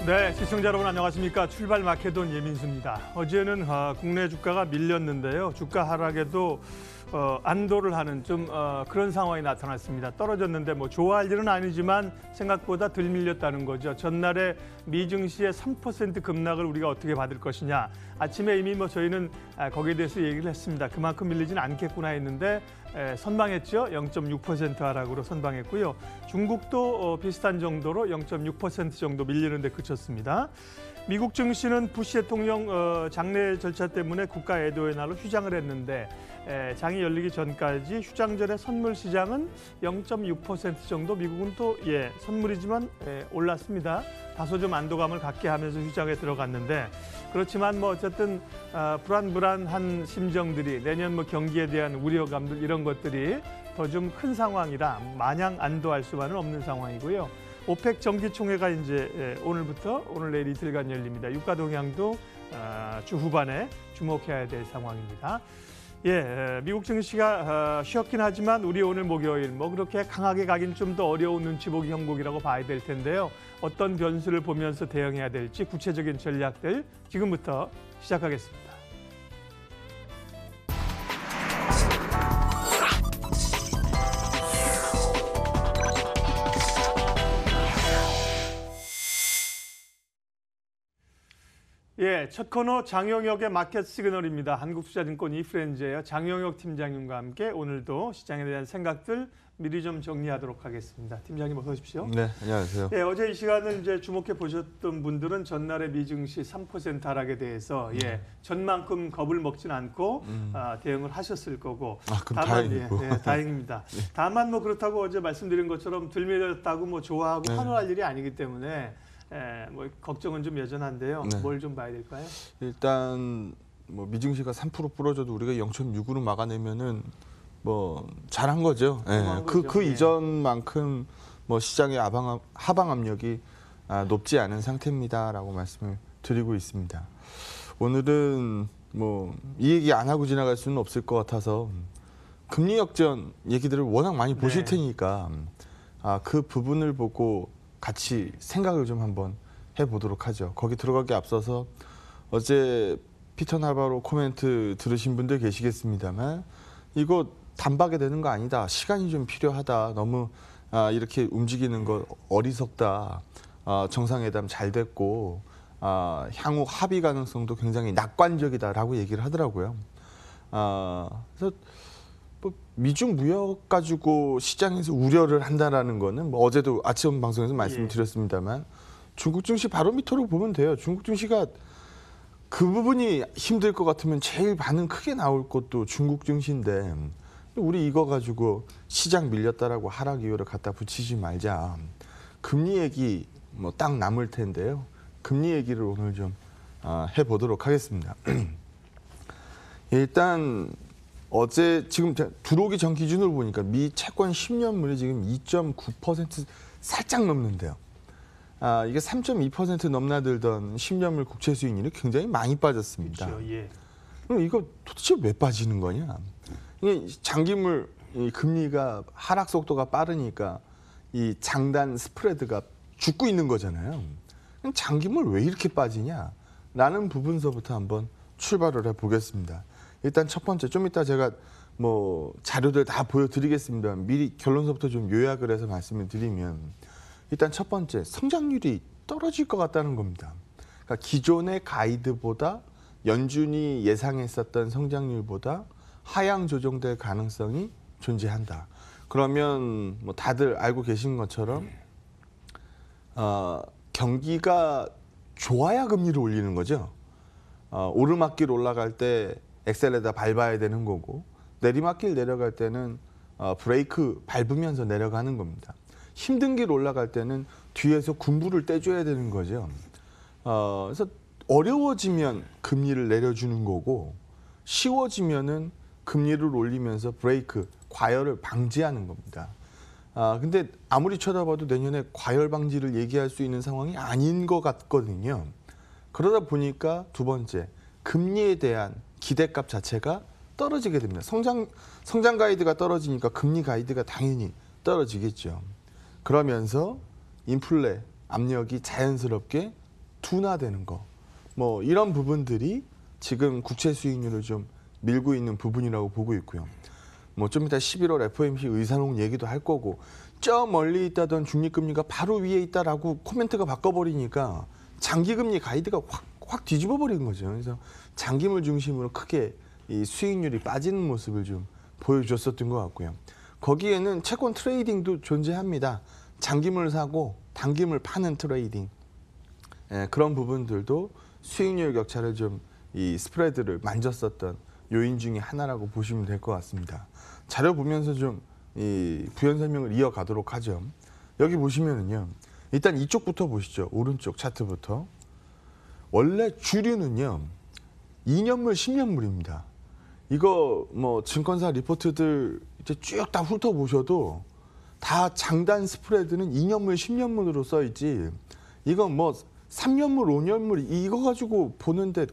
네, 시청자 여러분 안녕하십니까. 출발 마케돈 예민수입니다. 어제는 국내 주가가 밀렸는데요. 주가 하락에도 안도를 하는 그런 상황이 나타났습니다. 떨어졌는데 뭐 좋아할 일은 아니지만 생각보다 덜 밀렸다는 거죠. 전날에 미증시의 3% 급락을 우리가 어떻게 받을 것이냐. 아침에 이미 저희는 거기에 대해서 얘기를 했습니다. 그만큼 밀리진 않겠구나 했는데 선방했죠. 0.6% 하락으로 선방했고요. 중국도 비슷한 정도로 0.6% 정도 밀리는데 그쳤습니다. 미국 증시는 부시 대통령 장례 절차 때문에 국가 애도의 날로 휴장을 했는데 장이 열리기 전까지 휴장전의 선물 시장은 0.6% 정도 미국은 또 선물이지만 올랐습니다. 다소 좀 안도감을 갖게 하면서 휴장에 들어갔는데 그렇지만 어쨌든 불안한 심정들이 내년 경기에 대한 우려감들 이런 것들이 더 좀 큰 상황이라 마냥 안도할 수만은 없는 상황이고요. 오펙 정기총회가 이제 오늘 내일 이틀간 열립니다. 유가 동향도 주 후반에 주목해야 될 상황입니다. 미국 증시가 쉬었긴 하지만 우리 오늘 목요일 그렇게 강하게 가긴 좀 더 어려운 눈치 보기 형국이라고 봐야 될 텐데요. 어떤 변수를 보면서 대응해야 될지 구체적인 전략들 지금부터 시작하겠습니다. 첫 코너 장영혁의 마켓 시그널입니다. 한국투자증권 이프렌즈예요. 장영혁 팀장님과 함께 오늘도 시장에 대한 생각들 미리 좀 정리하도록 하겠습니다. 팀장님 어서 오십시오. 네, 안녕하세요. 어제 이 시간을 이제 주목해 보셨던 분들은 전날의 미증시 3% 하락에 대해서 전만큼 겁을 먹진 않고 대응을 하셨을 거고. 그럼 다행이고. 다행입니다. 다만 그렇다고 어제 말씀드린 것처럼 들밀렸다고 좋아하고 환호할 일이 아니기 때문에. 걱정은 좀 여전한데요. 뭘 좀 봐야 될까요? 일단 미증시가 3% 부러져도 우리가 0.6으로 막아내면은 잘한 거죠. 그 이전만큼 시장의 하방 압력이 높지 않은 상태입니다라고 말씀을 드리고 있습니다. 오늘은 이 얘기 안 하고 지나갈 수는 없을 것 같아서 금리 역전 얘기들을 워낙 많이 보실 테니까 그 부분을 보고 같이 생각을 좀 한번 해보도록 하죠. 거기 들어가기 앞서서 어제 피터 나바로 코멘트 들으신 분들 계시겠습니다만 이거 단박에 되는 거 아니다. 시간이 좀 필요하다. 너무 이렇게 움직이는 거 어리석다. 정상회담 잘 됐고 향후 합의 가능성도 굉장히 낙관적이다라고 얘기를 하더라고요. 그래서 미중 무역 가지고 시장에서 우려를 한다라는 거는 어제도 아침 방송에서 말씀드렸습니다만 중국 증시 바로미터로 보면 돼요. 중국 증시가 그 부분이 힘들 것 같으면 제일 반응 크게 나올 것도 중국 증시인데 우리 이거 가지고 시장 밀렸다라고 하락 이유를 갖다 붙이지 말자. 금리 얘기 딱 남을 텐데요. 금리 얘기를 오늘 좀 해보도록 하겠습니다. 일단 어제 지금 들어오기 전 기준으로 보니까 미 채권 10년물이 지금 2.9% 살짝 넘는데요. 이게 3.2% 넘나들던 10년물 국채 수익률이 굉장히 많이 빠졌습니다. 그렇죠, 그럼 이거 도대체 왜 빠지는 거냐? 이게 장기물 금리가 하락 속도가 빠르니까 이 장단 스프레드가 죽고 있는 거잖아요. 그럼 장기물 왜 이렇게 빠지냐? 라는 부분서부터 한번 출발을 해보겠습니다. 일단 첫 번째, 좀 이따 제가 자료들 다 보여드리겠습니다. 미리 결론서부터 좀 요약을 해서 말씀을 드리면 일단 첫 번째, 성장률이 떨어질 것 같다는 겁니다. 그러니까 기존의 가이드보다 연준이 예상했었던 성장률보다 하향 조정될 가능성이 존재한다. 그러면 다들 알고 계신 것처럼 경기가 좋아야 금리를 올리는 거죠. 오르막길 올라갈 때 엑셀에다 밟아야 되는 거고 내리막길 내려갈 때는 브레이크 밟으면서 내려가는 겁니다. 힘든 길 올라갈 때는 뒤에서 군부를 떼줘야 되는 거죠. 그래서 어려워지면 금리를 내려주는 거고 쉬워지면은 금리를 올리면서 브레이크, 과열을 방지하는 겁니다. 근데 아무리 쳐다봐도 내년에 과열 방지를 얘기할 수 있는 상황이 아닌 것 같거든요. 그러다 보니까 두 번째, 금리에 대한 기대값 자체가 떨어지게 됩니다. 성장 가이드가 떨어지니까 금리 가이드가 당연히 떨어지겠죠. 그러면서 인플레 압력이 자연스럽게 둔화되는 거, 뭐 이런 부분들이 지금 국채 수익률을 좀 밀고 있는 부분이라고 보고 있고요. 뭐 좀 이따 11월 FOMC 의사록 얘기도 할 거고, 저 멀리 있다던 중립금리가 바로 위에 있다라고 코멘트가 바꿔버리니까 장기금리 가이드가 확 뒤집어 버린 거죠. 그래서 장기물 중심으로 크게 이 수익률이 빠지는 모습을 좀 보여줬었던 것 같고요. 거기에는 채권 트레이딩도 존재합니다. 장기물 사고 단기물 파는 트레이딩. 그런 부분들도 수익률 격차를 좀 이 스프레드를 만졌었던 요인 중에 하나라고 보시면 될 것 같습니다. 자료 보면서 좀 이 부연 설명을 이어가도록 하죠. 여기 보시면은요. 일단 이쪽부터 보시죠. 오른쪽 차트부터. 원래 주류는요. 2년물, 10년물입니다. 이거 뭐 증권사 리포트들 이제 쭉 다 훑어보셔도 다 장단 스프레드는 2년물, 10년물으로 써 있지. 이건 뭐 3년물, 5년물 이거 가지고 보는데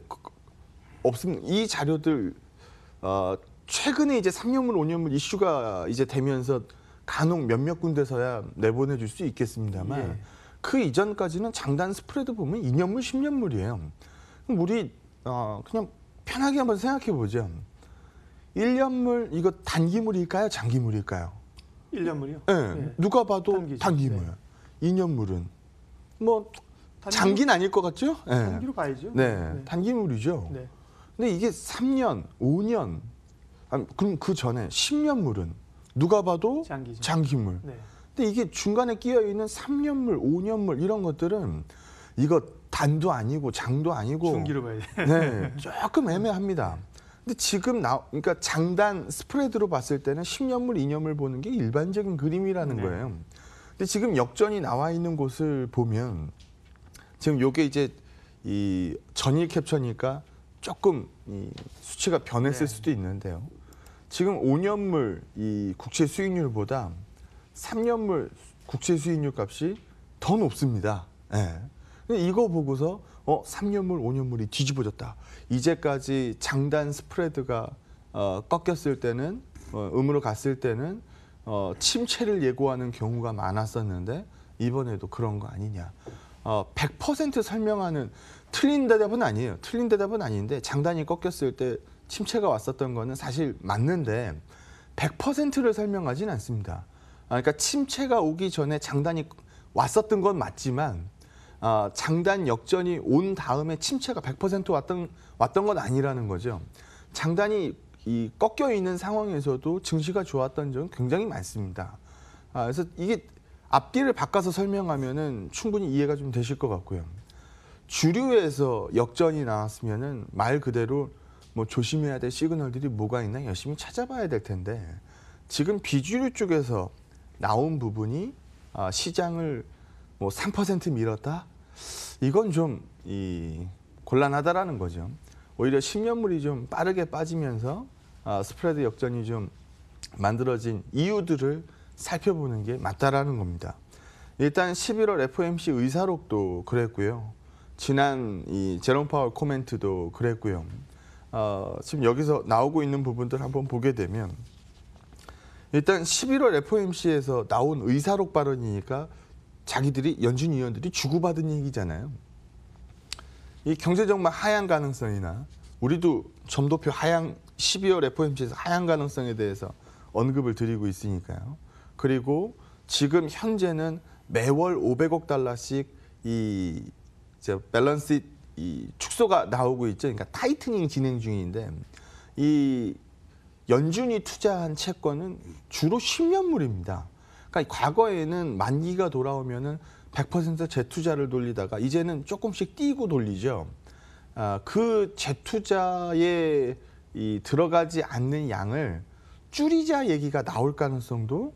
없습니다. 이 자료들 최근에 이제 3년물, 5년물 이슈가 이제 되면서 간혹 몇몇 군데서야 내보내줄 수 있겠습니다만 예. 그 이전까지는 장단 스프레드 보면 2년물, 10년물이에요. 그럼 우리 그냥 편하게 한번 생각해 보죠. 1년물 이거 단기물일까요? 장기물일까요? 1년물이요? 네. 네. 누가 봐도 단기죠. 단기물. 네. 2년물은 뭐 장기는 아닐 것 같죠? 네. 단기로 봐야죠. 네. 단기물이죠. 네. 근데 이게 3년, 5년, 그럼 그 전에 10년물은 누가 봐도 장기죠. 장기물. 네. 근데 이게 중간에 끼어 있는 3년물, 5년물 이런 것들은 이거 단도 아니고 장도 아니고 중기로 봐야 돼. 네, 조금 애매합니다. 근데 지금 그러니까 장단 스프레드로 봤을 때는 10년물, 2년물 보는 게 일반적인 그림이라는 네. 거예요. 근데 지금 역전이 나와 있는 곳을 보면 지금 요게 이제 이 전일 캡처니까 조금 이 수치가 변했을 네. 수도 있는데요. 지금 5년물 이 국채 수익률보다 3년물 국채 수익률 값이 더 높습니다. 예. 근데 이거 보고서 3년물, 5년물이 뒤집어졌다. 이제까지 장단 스프레드가 꺾였을 때는 음으로 갔을 때는 침체를 예고하는 경우가 많았었는데 이번에도 그런 거 아니냐. 100% 설명하는 틀린 대답은 아니에요. 틀린 대답은 아닌데 장단이 꺾였을 때 침체가 왔었던 거는 사실 맞는데 100%를 설명하진 않습니다. 그러니까 침체가 오기 전에 장단이 왔었던 건 맞지만 장단 역전이 온 다음에 침체가 100% 왔던 건 아니라는 거죠. 장단이 이 꺾여 있는 상황에서도 증시가 좋았던 점은 굉장히 많습니다. 그래서 이게 앞뒤를 바꿔서 설명하면은 충분히 이해가 좀 되실 것 같고요. 주류에서 역전이 나왔으면은 말 그대로 뭐 조심해야 될 시그널들이 뭐가 있나 열심히 찾아봐야 될 텐데 지금 비주류 쪽에서 나온 부분이 시장을 뭐 3% 밀었다? 이건 좀 곤란하다라는 거죠. 오히려 10년물이 좀 빠르게 빠지면서 스프레드 역전이 좀 만들어진 이유들을 살펴보는 게 맞다라는 겁니다. 일단 11월 FOMC 의사록도 그랬고요. 지난 이 제롬 파월 코멘트도 그랬고요. 지금 여기서 나오고 있는 부분들 한번 보게 되면 일단 11월 FOMC에서 나온 의사록 발언이니까 자기들이 연준 위원들이 주고받은 얘기잖아요. 이 경제정말 하향 가능성이나 우리도 점도표 하향 12월 FOMC에서 하향 가능성에 대해서 언급을 드리고 있으니까요. 그리고 지금 현재는 매월 500억 달러씩 이 밸런스 이 축소가 나오고 있죠. 그러니까 타이트닝 진행 중인데 이 연준이 투자한 채권은 주로 10년물입니다. 그러니까 과거에는 만기가 돌아오면은 100% 재투자를 돌리다가 이제는 조금씩 띄고 돌리죠. 그 재투자에 들어가지 않는 양을 줄이자 얘기가 나올 가능성도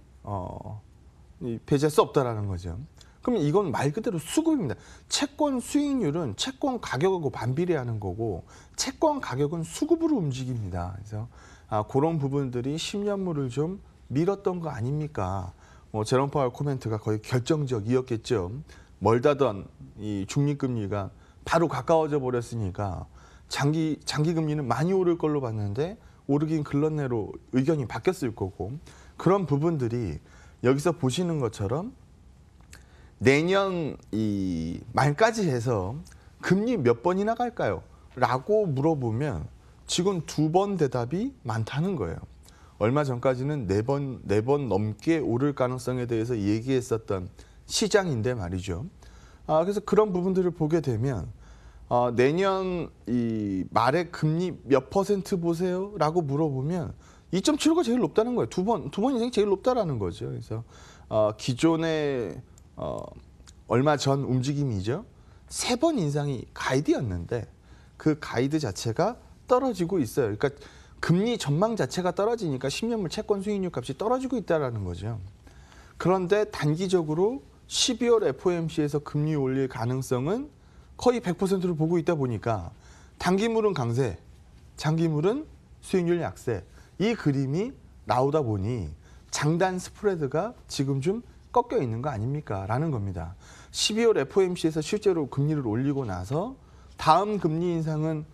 배제할 수 없다라는 거죠. 그러면 이건 말 그대로 수급입니다. 채권 수익률은 채권 가격하고 반비례하는 거고 채권 가격은 수급으로 움직입니다. 그래서 그런 부분들이 10년물을 좀 밀었던 거 아닙니까? 제롬 파월 코멘트가 거의 결정적이었겠죠. 멀다던 이 중립금리가 바로 가까워져 버렸으니까 장기 금리는 많이 오를 걸로 봤는데 오르긴 글렀네로 의견이 바뀌었을 거고 그런 부분들이 여기서 보시는 것처럼 내년 이 말까지 해서 금리 몇 번이나 갈까요? 라고 물어보면 지금 2번 대답이 많다는 거예요. 얼마 전까지는 4번 넘게 오를 가능성에 대해서 얘기했었던 시장인데 말이죠. 그래서 그런 부분들을 보게 되면 내년 이 말에 금리 몇 % 보세요? 라고 물어보면 2.75가 제일 높다는 거예요. 두 번 이상이 제일 높다라는 거죠. 그래서 기존의 얼마 전 움직임이죠. 3번 인상이 가이드였는데 그 가이드 자체가 떨어지고 있어요. 그러니까 금리 전망 자체가 떨어지니까 10년물 채권 수익률 값이 떨어지고 있다는 거죠. 그런데 단기적으로 12월 FOMC에서 금리 올릴 가능성은 거의 100%를 보고 있다 보니까 단기물은 강세, 장기물은 수익률 약세. 이 그림이 나오다 보니 장단 스프레드가 지금 좀 꺾여 있는 거 아닙니까? 라는 겁니다. 12월 FOMC에서 실제로 금리를 올리고 나서 다음 금리 인상은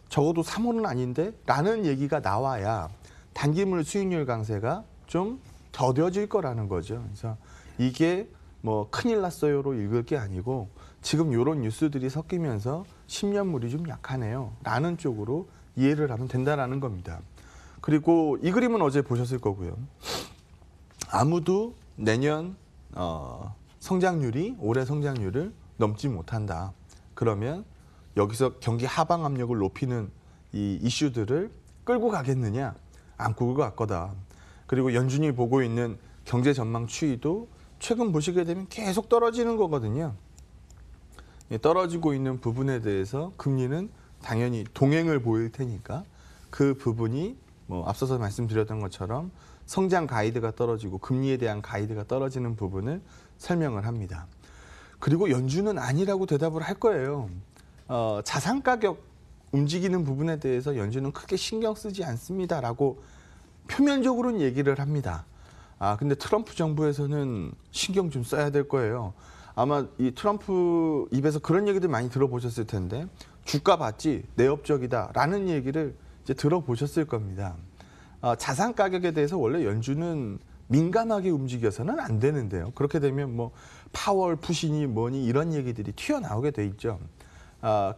적어도 3월은 아닌데? 라는 얘기가 나와야 단기물 수익률 강세가 좀 더뎌질 거라는 거죠. 그래서 이게 뭐 큰일 났어요로 읽을 게 아니고 지금 이런 뉴스들이 섞이면서 10년물이 좀 약하네요. 라는 쪽으로 이해를 하면 된다는 겁니다. 그리고 이 그림은 어제 보셨을 거고요. 아무도 내년 성장률이 올해 성장률을 넘지 못한다. 그러면 여기서 경기 하방 압력을 높이는 이 이슈들을 끌고 가겠느냐? 안 끌고 갈 거다. 그리고 연준이 보고 있는 경제 전망 추이도 최근 보시게 되면 계속 떨어지는 거거든요. 떨어지고 있는 부분에 대해서 금리는 당연히 동행을 보일 테니까 그 부분이 뭐 앞서서 말씀드렸던 것처럼 성장 가이드가 떨어지고 금리에 대한 가이드가 떨어지는 부분을 설명을 합니다. 그리고 연준은 아니라고 대답을 할 거예요. 자산 가격 움직이는 부분에 대해서 연준은 크게 신경 쓰지 않습니다라고 표면적으로는 얘기를 합니다. 근데 트럼프 정부에서는 신경 좀 써야 될 거예요. 아마 이 트럼프 입에서 그런 얘기들 많이 들어보셨을 텐데 주가 봤지 내업적이다라는 얘기를 이제 들어보셨을 겁니다. 자산 가격에 대해서 원래 연준은 민감하게 움직여서는 안 되는데요. 그렇게 되면 뭐 파월 푸시니 뭐니 이런 얘기들이 튀어나오게 돼 있죠.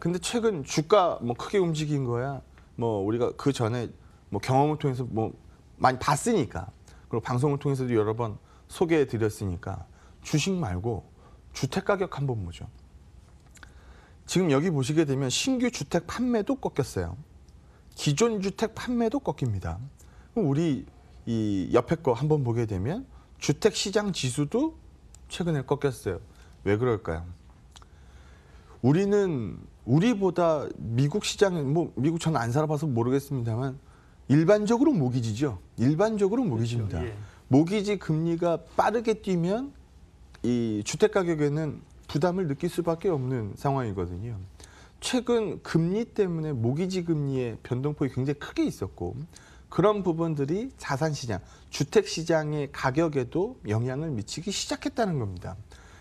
근데 최근 주가 뭐 크게 움직인 거야. 뭐 우리가 그 전에 뭐 경험을 통해서 뭐 많이 봤으니까 그리고 방송을 통해서도 여러 번 소개해 드렸으니까 주식 말고 주택 가격 한번 보죠. 지금 여기 보시게 되면 신규 주택 판매도 꺾였어요. 기존 주택 판매도 꺾입니다. 그럼 우리 이 옆에 거 한번 보게 되면 주택 시장 지수도 최근에 꺾였어요. 왜 그럴까요? 우리보다 미국 시장은 뭐 미국 저는 안 살아봐서 모르겠습니다만 일반적으로 모기지죠. 일반적으로 모기지입니다. 그렇죠. 예. 모기지 금리가 빠르게 뛰면 이 주택 가격에는 부담을 느낄 수밖에 없는 상황이거든요. 최근 금리 때문에 모기지 금리의 변동폭이 굉장히 크게 있었고 그런 부분들이 자산시장, 주택시장의 가격에도 영향을 미치기 시작했다는 겁니다.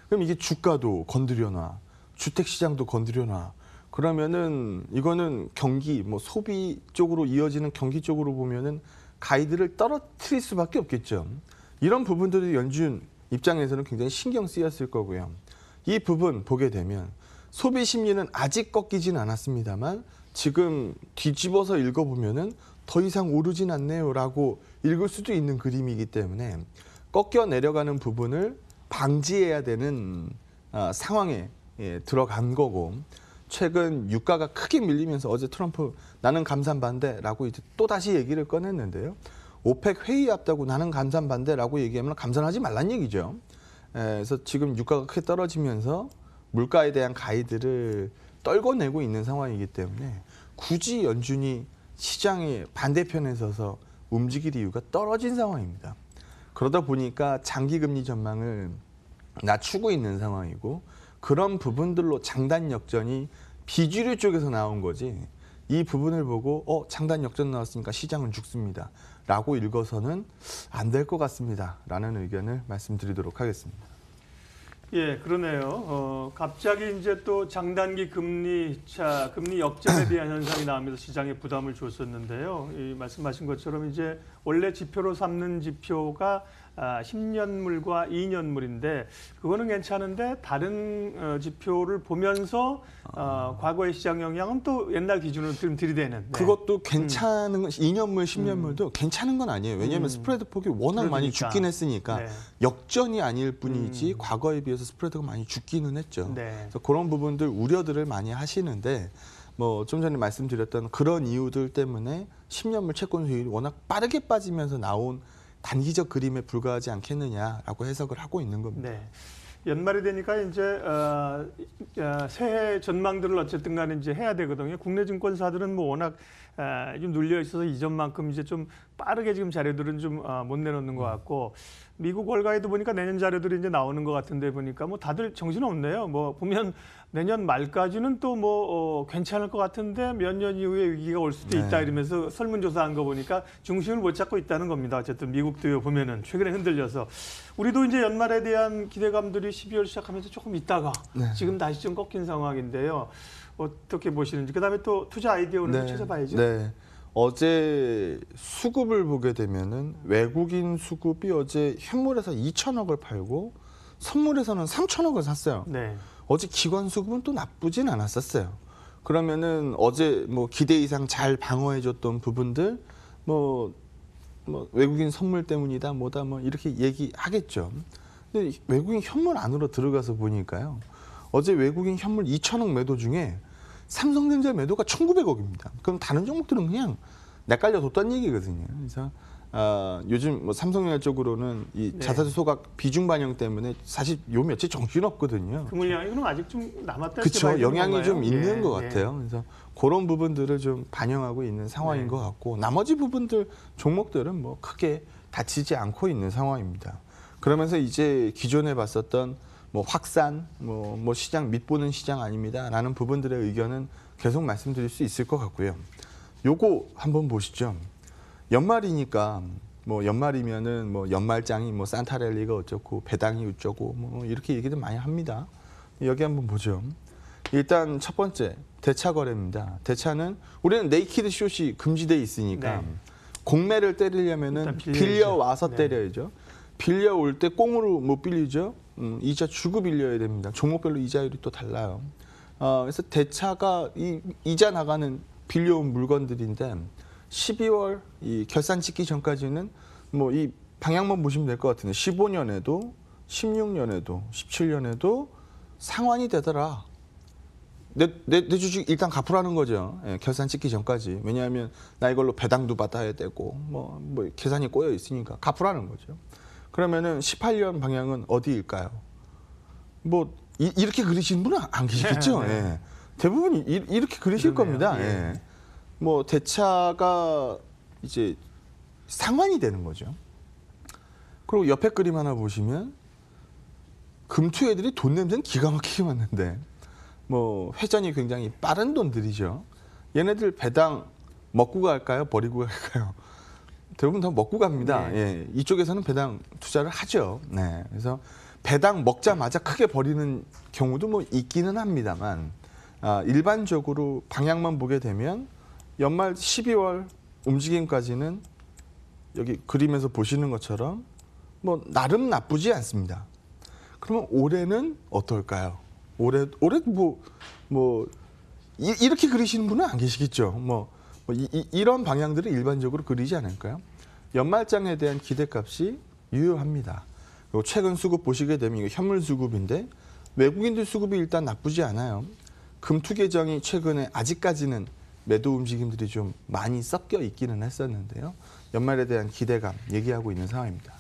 그럼 이게 주가도 건드려놔, 주택시장도 건드려놔. 그러면은 이거는 경기, 뭐 소비 쪽으로 이어지는 경기 쪽으로 보면은 가이드를 떨어뜨릴 수밖에 없겠죠. 이런 부분들이 연준 입장에서는 굉장히 신경 쓰였을 거고요. 이 부분 보게 되면 소비 심리는 아직 꺾이진 않았습니다만 지금 뒤집어서 읽어보면은 더 이상 오르진 않네요라고 읽을 수도 있는 그림이기 때문에 꺾여 내려가는 부분을 방지해야 되는 상황에 들어간 거고 최근 유가가 크게 밀리면서 어제 트럼프 나는 감산 반대라고 이제 또 다시 얘기를 꺼냈는데요. 오펙 회의 앞두고 나는 감산 반대라고 얘기하면 감산하지 말란 얘기죠. 그래서 지금 유가가 크게 떨어지면서 물가에 대한 가이드를 떨궈내고 있는 상황이기 때문에 굳이 연준이 시장의 반대편에 서서 움직일 이유가 떨어진 상황입니다. 그러다 보니까 장기금리 전망을 낮추고 있는 상황이고 그런 부분들로 장단 역전이 비주류 쪽에서 나온 거지 이 부분을 보고 장단 역전 나왔으니까 시장은 죽습니다. 라고 읽어서는 안 될 것 같습니다. 라는 의견을 말씀드리도록 하겠습니다. 예, 그러네요. 갑자기 이제 또 장단기 금리 역전에 대한 현상이 나오면서 시장에 부담을 줬었는데요. 이 말씀하신 것처럼 이제 원래 지표로 삼는 지표가 10년물과 2년물인데 그거는 괜찮은데 다른 지표를 보면서 과거의 시장 영향은 또 옛날 기준으로 좀 들이대는. 네. 그것도 괜찮은 건 2년물, 10년물도 괜찮은 건 아니에요. 왜냐하면 스프레드 폭이 워낙 많이 그러니까. 죽긴 했으니까 네. 역전이 아닐 뿐이지 과거에 비해서 스프레드가 많이 죽기는 했죠. 네. 그래서 그런 부분들 우려들을 많이 하시는데 뭐 좀 전에 말씀드렸던 그런 이유들 때문에 10년물 채권 수익이 워낙 빠르게 빠지면서 나온 단기적 그림에 불과하지 않겠느냐라고 해석을 하고 있는 겁니다. 네. 연말이 되니까 이제 새해 전망들을 어쨌든 간에 이제 해야 되거든요. 국내 증권사들은 뭐 워낙 좀 눌려 있어서 이전만큼 이제 좀 빠르게 지금 자료들은 좀 못 내놓는 것 같고 미국 월가에도 보니까 내년 자료들이 이제 나오는 것 같은데 보니까 뭐 다들 정신 없네요. 뭐 보면 내년 말까지는 또 뭐 괜찮을 것 같은데 몇 년 이후에 위기가 올 수도 있다 이러면서 설문조사한 거 보니까 중심을 못 잡고 있다는 겁니다. 어쨌든 미국도 보면은 최근에 흔들려서 우리도 이제 연말에 대한 기대감들이 12월 시작하면서 조금 있다가 지금 다시 좀 꺾인 상황인데요. 어떻게 보시는지. 그다음에 또 투자 아이디어 오늘 찾아봐야죠. 네. 어제 수급을 보게 되면은 외국인 수급이 어제 현물에서 2천억을 팔고 선물에서는 3천억을 샀어요. 네. 어제 기관 수급은 또 나쁘진 않았었어요. 그러면은 어제 뭐 기대 이상 잘 방어해줬던 부분들 뭐 외국인 선물 때문이다 뭐다 뭐 이렇게 얘기하겠죠. 근데 외국인 현물 안으로 들어가서 보니까요. 어제 외국인 현물 2천억 매도 중에 삼성전자 매도가 1,900억입니다. 그럼 다른 종목들은 그냥 낯갈려뒀다는 얘기거든요. 그래서 요즘 뭐 삼성전자 쪽으로는 이 자사주 소각 비중 반영 때문에 사실 요 며칠 정신없거든요. 그 물량이 그럼 아직 좀 남았다. 그렇죠. 영향이 좀 있는 것 예. 같아요. 그래서 그런 부분들을 좀 반영하고 있는 상황인 것 같고 나머지 부분들 종목들은 뭐 크게 다치지 않고 있는 상황입니다. 그러면서 이제 기존에 봤었던 뭐 확산, 뭐 시장 밑보는 시장 아닙니다라는 부분들의 의견은 계속 말씀드릴 수 있을 것 같고요. 요거 한번 보시죠. 연말이니까 뭐 연말이면은 뭐 연말장이 뭐 산타랠리가 어쩌고 배당이 어쩌고 뭐 이렇게 얘기들 많이 합니다. 여기 한번 보죠. 일단 첫 번째 대차 거래입니다. 대차는 우리는 네이키드 숏이 금지돼 있으니까 공매를 때리려면은 빌려 와서 때려야죠. 빌려 올 때 꽁으로 못 빌리죠. 이자 주고 빌려야 됩니다. 종목별로 이자율이 또 달라요. 그래서 대차가 이 이자 나가는 빌려온 물건들인데 12월 이 결산 찍기 전까지는 뭐 이 방향만 보시면 될 것 같은데 15년에도 16년에도 17년에도 상환이 되더라. 내 주식 일단 갚으라는 거죠. 예, 결산 찍기 전까지. 왜냐하면 나 이걸로 배당도 받아야 되고 뭐 계산이 꼬여 있으니까 갚으라는 거죠. 그러면은 18년 방향은 어디일까요? 뭐 이렇게 그리시는 분은 안 계시겠죠. 네. 예. 대부분 이렇게 그리실 그러네요. 겁니다. 예. 뭐 대차가 이제 상환이 되는 거죠. 그리고 옆에 그림 하나 보시면 금투 애들이 돈 냄새는 기가 막히게 맞는데 뭐 회전이 굉장히 빠른 돈들이죠. 얘네들 배당 먹고 갈까요? 버리고 갈까요? 대부분 다 먹고 갑니다. 예, 이쪽에서는 배당 투자를 하죠. 네, 그래서 배당 먹자마자 크게 버리는 경우도 뭐 있기는 합니다만 일반적으로 방향만 보게 되면 연말 12월 움직임까지는 여기 그림에서 보시는 것처럼 뭐 나름 나쁘지 않습니다. 그러면 올해는 어떨까요? 올해 뭐 이렇게 그리시는 분은 안 계시겠죠. 이런 방향들을 일반적으로 그리지 않을까요? 연말장에 대한 기대값이 유효합니다. 그리고 최근 수급 보시게 되면 이거 현물 수급인데 외국인들 수급이 일단 나쁘지 않아요. 금투 계정이 최근에 아직까지는 매도 움직임들이 좀 많이 섞여 있기는 했었는데요. 연말에 대한 기대감 얘기하고 있는 상황입니다.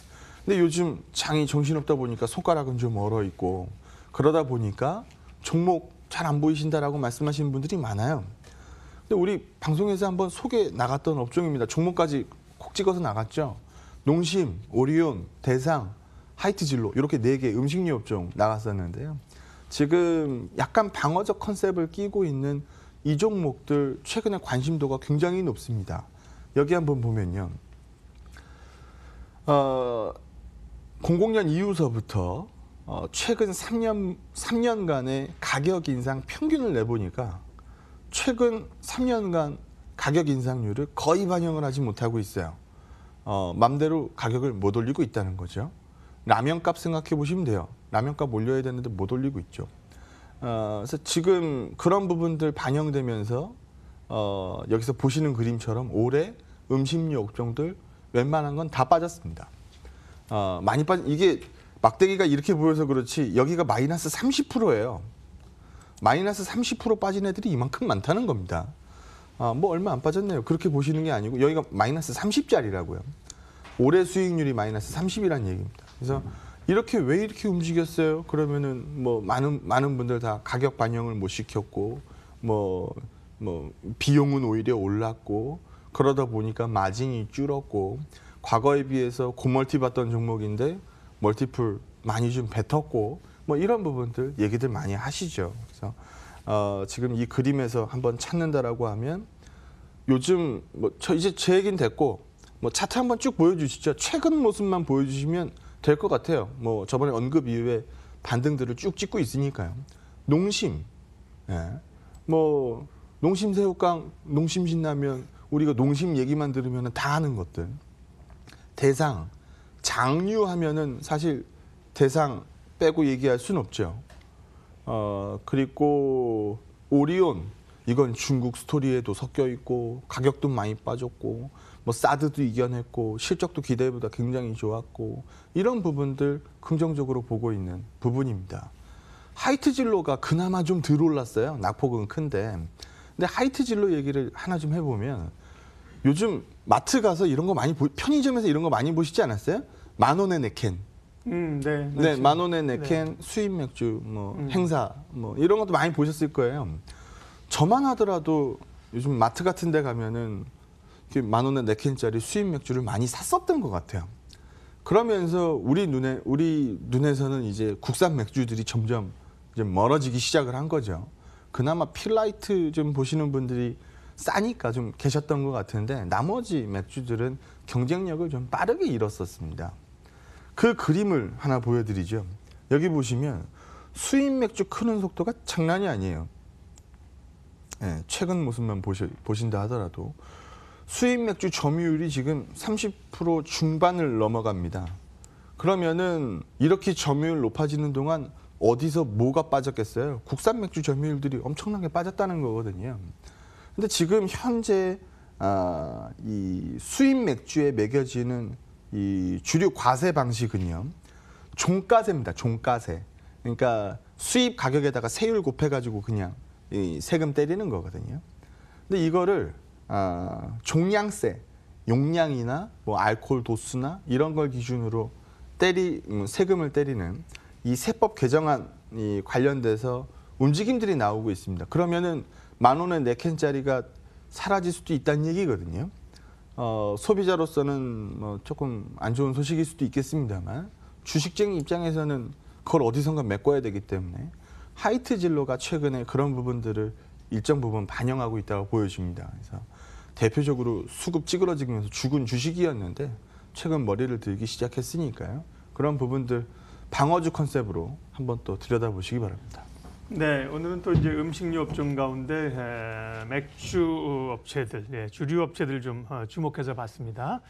근데 요즘 장이 정신없다 보니까 손가락은 좀 얼어 있고 그러다 보니까 종목 잘 안 보이신다라고 말씀하시는 분들이 많아요. 근데 우리 방송에서 한번 소개 나갔던 업종입니다. 종목까지 콕 찍어서 나갔죠. 농심, 오리온, 대상, 하이트진로 이렇게 4개 음식료 업종 나갔었는데요. 지금 약간 방어적 컨셉을 끼고 있는 이 종목들 최근에 관심도가 굉장히 높습니다. 여기 한번 보면요. 00년 이후서부터 최근 3년간의 가격 인상 평균을 내보니까 최근 3년간 가격 인상률을 거의 반영을 하지 못하고 있어요. 맘대로 가격을 못 올리고 있다는 거죠. 라면값 생각해 보시면 돼요. 라면값 올려야 되는데 못 올리고 있죠. 그래서 지금 그런 부분들 반영되면서 여기서 보시는 그림처럼 올해 음식료 업종들 웬만한 건 다 빠졌습니다. 많이 이게 막대기가 이렇게 보여서 그렇지 여기가 마이너스 30%예요. 마이너스 30% 빠진 애들이 이만큼 많다는 겁니다. 뭐 얼마 안 빠졌네요. 그렇게 보시는 게 아니고 여기가 마이너스 30짜리라고요. 올해 수익률이 마이너스 30이라는 얘기입니다. 그래서 이렇게 왜 이렇게 움직였어요? 그러면은 뭐 많은 분들 다 가격 반영을 못 시켰고 뭐 비용은 오히려 올랐고 그러다 보니까 마진이 줄었고 과거에 비해서 고멀티 받던 종목인데 멀티플 많이 좀 뱉었고 뭐 이런 부분들 얘기들 많이 하시죠. 그래서 지금 이 그림에서 한번 찾는다라고 하면 요즘 뭐 이제 제 얘기는 됐고 뭐 차트 한번 쭉 보여주시죠. 최근 모습만 보여주시면 될 것 같아요. 뭐 저번에 언급 이후에 반등들을 쭉 찍고 있으니까요. 농심, 예. 뭐 농심 새우깡, 농심 신라면 우리가 농심 얘기만 들으면 다 아는 것들. 대상, 장류 하면은 사실 대상 빼고 얘기할 수는 없죠. 그리고 오리온 이건 중국 스토리에도 섞여 있고 가격도 많이 빠졌고 뭐 사드도 이겨냈고 실적도 기대보다 굉장히 좋았고 이런 부분들 긍정적으로 보고 있는 부분입니다. 하이트진로가 그나마 좀 덜 올랐어요. 낙폭은 큰데. 근데 하이트진로 얘기를 하나 좀 해보면 요즘 마트 가서 이런 거 많이 편의점에서 이런 거 많이 보시지 않았어요? 10,000원에 4캔. 네. 네, 10,000원에 4캔 수입 맥주 뭐 행사 뭐 이런 것도 많이 보셨을 거예요. 저만 하더라도 요즘 마트 같은 데 가면은 10,000원에 4캔짜리 수입 맥주를 많이 샀었던 것 같아요. 그러면서 우리 눈에서는 이제 국산 맥주들이 점점 이제 멀어지기 시작을 한 거죠. 그나마 필라이트 좀 보시는 분들이 싸니까 좀 계셨던 것 같은데 나머지 맥주들은 경쟁력을 좀 빠르게 잃었었습니다. 그 그림을 하나 보여드리죠. 여기 보시면 수입 맥주 크는 속도가 장난이 아니에요. 네, 최근 모습만 보신다 하더라도 수입 맥주 점유율이 지금 30% 중반을 넘어갑니다. 그러면은 이렇게 점유율 높아지는 동안 어디서 뭐가 빠졌겠어요? 국산 맥주 점유율들이 엄청나게 빠졌다는 거거든요. 근데 지금 현재 이 수입 맥주에 매겨지는 이 주류 과세 방식은요. 종가세입니다. 종가세. 그러니까 수입 가격에다가 세율 곱해가지고 그냥 이 세금 때리는 거거든요. 근데 이거를 종량세, 용량이나 뭐 알코올 도수나 이런 걸 기준으로 세금을 때리는 이 세법 개정안이 관련돼서 움직임들이 나오고 있습니다. 그러면은 10,000원에 4캔짜리가 사라질 수도 있다는 얘기거든요. 소비자로서는 뭐 조금 안 좋은 소식일 수도 있겠습니다만 주식쟁이 입장에서는 그걸 어디선가 메꿔야 되기 때문에 하이트진로가 최근에 그런 부분들을 일정 부분 반영하고 있다고 보여집니다. 그래서 대표적으로 수급 찌그러지면서 죽은 주식이었는데 최근 머리를 들기 시작했으니까요. 그런 부분들 방어주 컨셉으로 한번 또 들여다보시기 바랍니다. 네, 오늘은 또 이제 음식료 업종 가운데 맥주 업체들, 주류 업체들 좀 주목해서 봤습니다.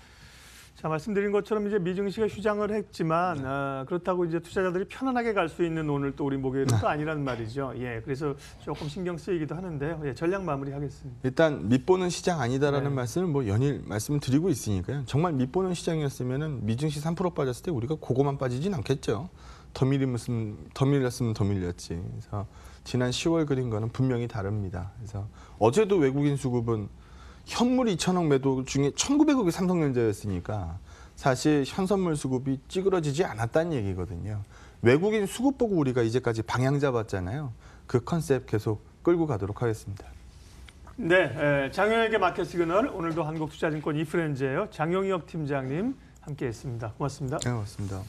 자, 말씀드린 것처럼 이제 미증시가 휴장을 했지만 그렇다고 이제 투자자들이 편안하게 갈 수 있는 오늘 또 우리 목요일은 또 아니란 말이죠. 예, 그래서 조금 신경 쓰이기도 하는데요. 예, 전략 마무리하겠습니다. 일단 밑보는 시장 아니다라는 말씀을 뭐 연일 말씀드리고 있으니까요. 정말 밑보는 시장이었으면은 미증시 3% 빠졌을 때 우리가 그거만 빠지진 않겠죠. 더 밀렸으면 더 밀렸지. 그래서 지난 10월 그린 거는 분명히 다릅니다. 그래서 어제도 외국인 수급은 현물 2,000억 매도 중에 1,900억이 삼성전자였으니까 사실 현선물 수급이 찌그러지지 않았다는 얘기거든요. 외국인 수급 보고 우리가 이제까지 방향 잡았잖아요. 그 컨셉 계속 끌고 가도록 하겠습니다. 네, 장영혁의 마켓 시그널 오늘도 한국투자증권 이프렌즈예요. 장영혁 팀장님 함께했습니다. 고맙습니다. 네, 고맙습니다.